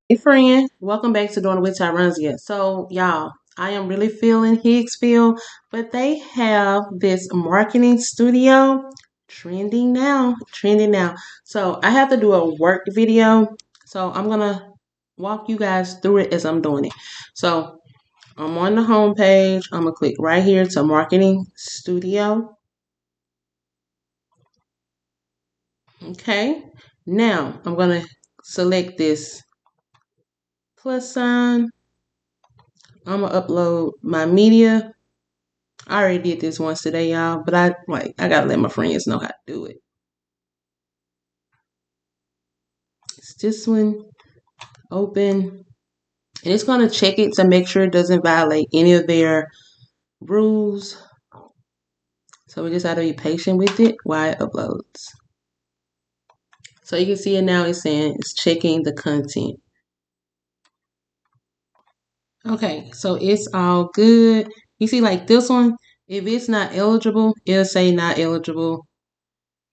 Hey friend, welcome back to Doing With Tyronsia. So y'all, I am really feeling Higgsfield, but they have this marketing studio trending now. So I have to do a work video. So I'm gonna walk you guys through it as I'm doing it. So I'm on the home page. I'm gonna click right here to marketing studio. Okay. Now I'm gonna select this plus sign. I'm gonna upload my media. I already did this once today, y'all, but I gotta let my friends know how to do it. It's this one, open, and it's gonna check it to make sure it doesn't violate any of their rules. So we just have to be patient with it while it uploads. So you can see it now. It's saying it's checking the content. Okay, so it's all good. You see, like this one, if it's not eligible, it'll say not eligible.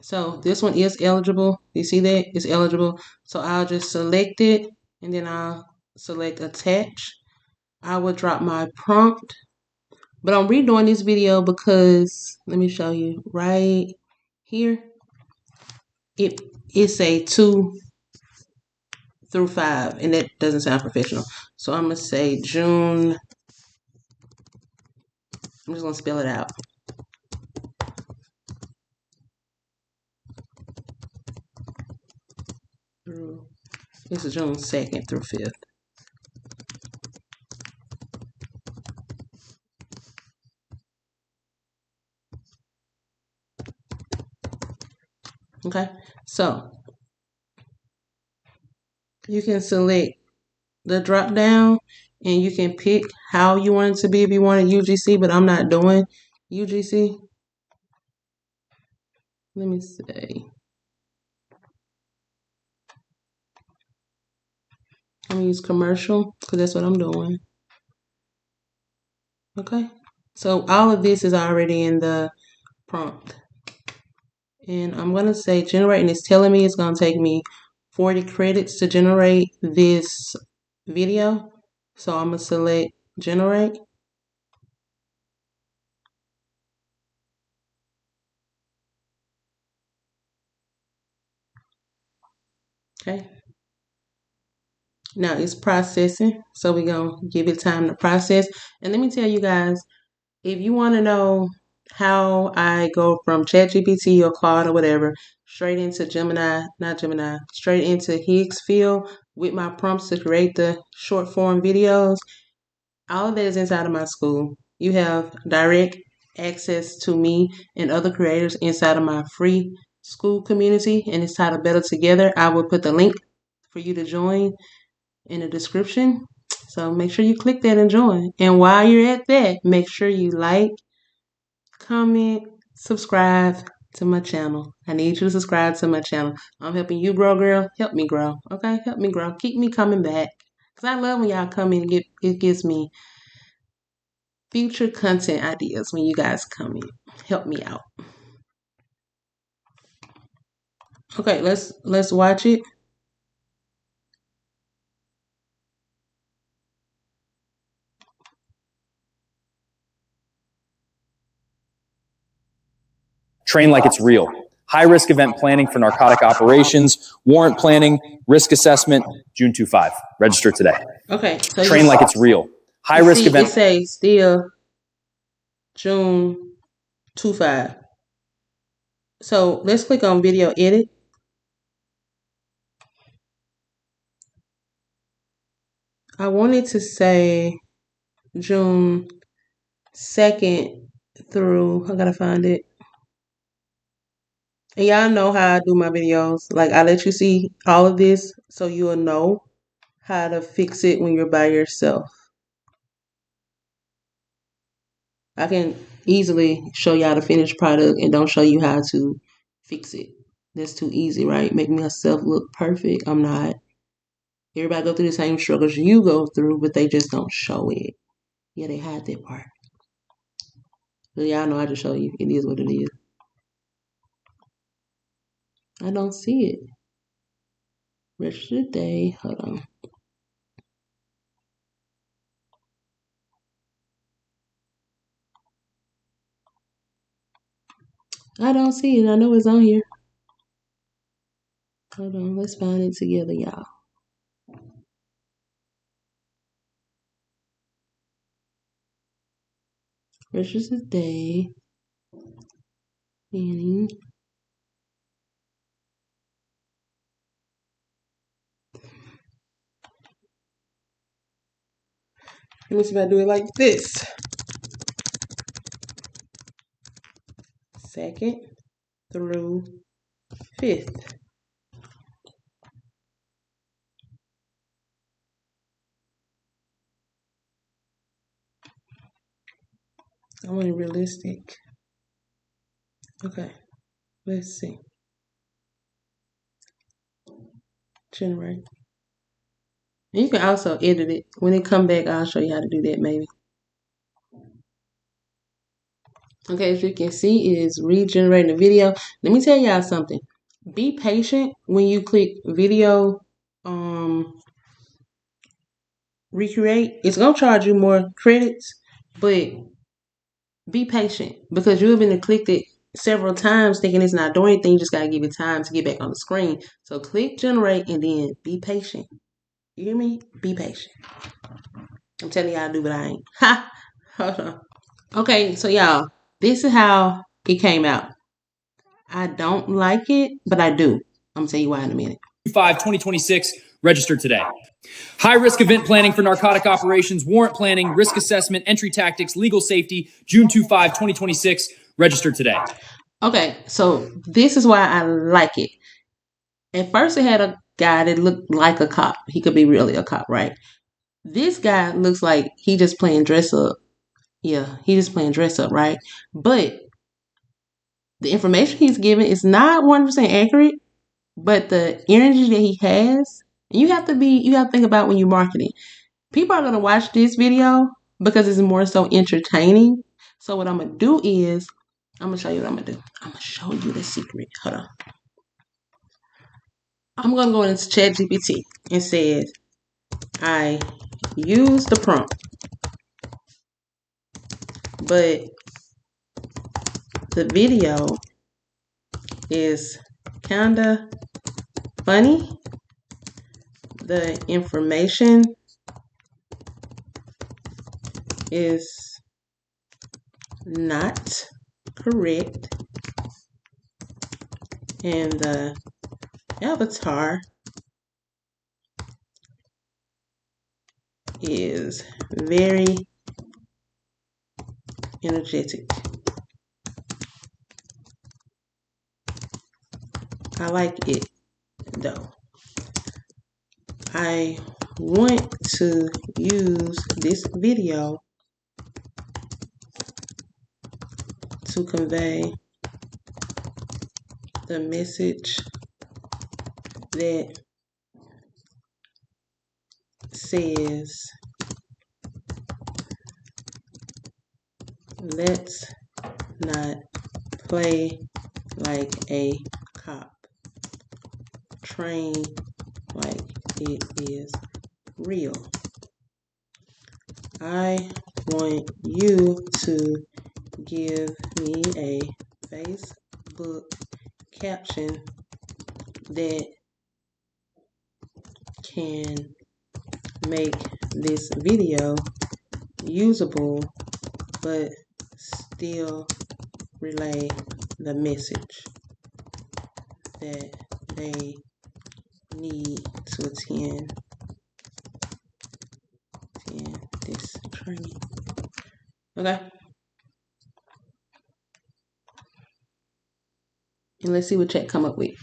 So this one is eligible. You see that? It's eligible. So I'll just select it and then I'll select attach. I will drop my prompt. But I'm redoing this video because let me show you right here. It's a 2 through 5 and that doesn't sound professional. So I'm gonna say June. I'm just gonna spell it out. This is June 2nd through 5th. Okay, so you can select the drop down and you can pick how you want it to be if you want it UGC, but I'm not doing UGC. Let me say. I'm gonna use commercial because that's what I'm doing. Okay. So all of this is already in the prompt. And I'm gonna say generate, and it's telling me it's gonna take me 40 credits to generate this video. So I'm gonna select generate. Okay. Now it's processing. So we're gonna give it time to process. And let me tell you guys, if you want to know how I go from ChatGPT or Claude or whatever straight into straight into Higgsfield with my prompts to create the short form videos, all of that is inside of my school. You have direct access to me and other creators inside of my free school community, and it's titled Better Together. I will put the link for you to join in the description. So make sure you click that and join. And while you're at that, make sure you like, comment, subscribe to my channel. I need you to subscribe to my channel. I'm helping you grow, girl. Help me grow. Okay? Help me grow. Keep me coming back. Because I love when y'all come in and it gives me future content ideas when you guys come in. Help me out. Okay, let's watch it. Train like it's real. High risk event planning for narcotic operations, warrant planning, risk assessment, June 25. Register today. Okay, so train like it's real. High risk event. It says still June 25. So let's click on video edit. I wanted to say June 2nd through, I gotta find it. And y'all know how I do my videos. Like I let you see all of this so you'll know how to fix it when you're by yourself. I can easily show y'all the finished product and don't show you how to fix it. That's too easy, right? Make myself look perfect. I'm not. Everybody go through the same struggles you go through, but they just don't show it. Yeah, they hide that part. But y'all know how to show you. It is what it is. I don't see it. Register today. Hold on. I don't see it. I know it's on here. Hold on. Let's find it together, y'all. Register day. Meaning. Let me see if I do it like this. 2nd through 5th. I want it realistic. Okay, let's see. Generate. And you can also edit it. When it come back, I'll show you how to do that maybe. Okay, as you can see, it is regenerating the video. Let me tell y'all something. Be patient when you click video recreate. It's gonna charge you more credits, but be patient because you've been clicked it several times thinking it's not doing anything. You just gotta give it time to get back on the screen. So click generate and then be patient. You hear me? Be patient. I'm telling y'all to do, but I ain't. Ha! Hold on. Okay, so y'all, this is how it came out. I don't like it, but I do. I'm gonna tell you why in a minute. 2026, register today. High risk event planning for narcotic operations, warrant planning, risk assessment, entry tactics, legal safety, June 2026, register today. Okay, so this is why I like it. At first, it had a guy that looked like a cop. He could be really a cop, right? This guy looks like he just playing dress up. Yeah, he just playing dress up, right? But the information he's giving is not 100% accurate, but the energy that he has, you have to think about when you're marketing. People are going to watch this video because it's more so entertaining. So what I'm going to do is, I'm going to show you what I'm going to do. I'm going to show you the secret. Hold on. I'm going to go into ChatGPT and say, I use the prompt, but the video is kinda funny. The information is not correct, and the avatar is very energetic. I like it though. I want to use this video to convey the message that says, let's not play like a cop. Train like it is real. I want you to give me a Facebook caption that can make this video usable but still relay the message that they need to attend this training. Okay. And let's see what Chat come up with.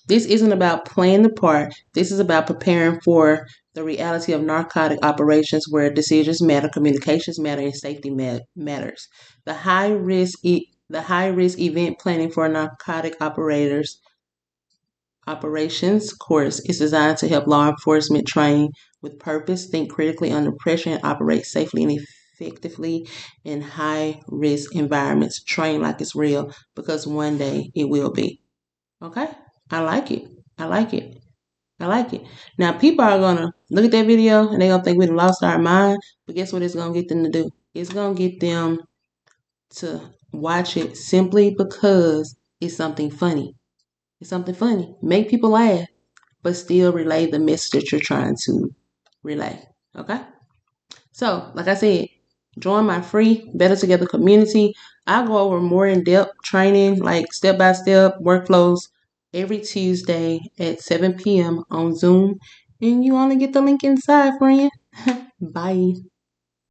This isn't about playing the part. This is about preparing for the reality of narcotic operations where decisions matter, communications matter, and safety matters. The high risk event planning for narcotic operations course is designed to help law enforcement train with purpose, think critically under pressure, and operate safely and effectively in high risk environments. Train like it's real because one day it will be. Okay? I like it. I like it. I like it. Now, people are going to look at that video and they're going to think we lost our mind. But guess what it's going to get them to do? it's going to get them to watch it simply because it's something funny. It's something funny. Make people laugh, but still relay the message that you're trying to relay. Okay? So, like I said, join my free Better Together community. I go over more in-depth training, like step-by-step workflows every Tuesday at 7 p.m. on Zoom. And you only get the link inside, friend. Bye.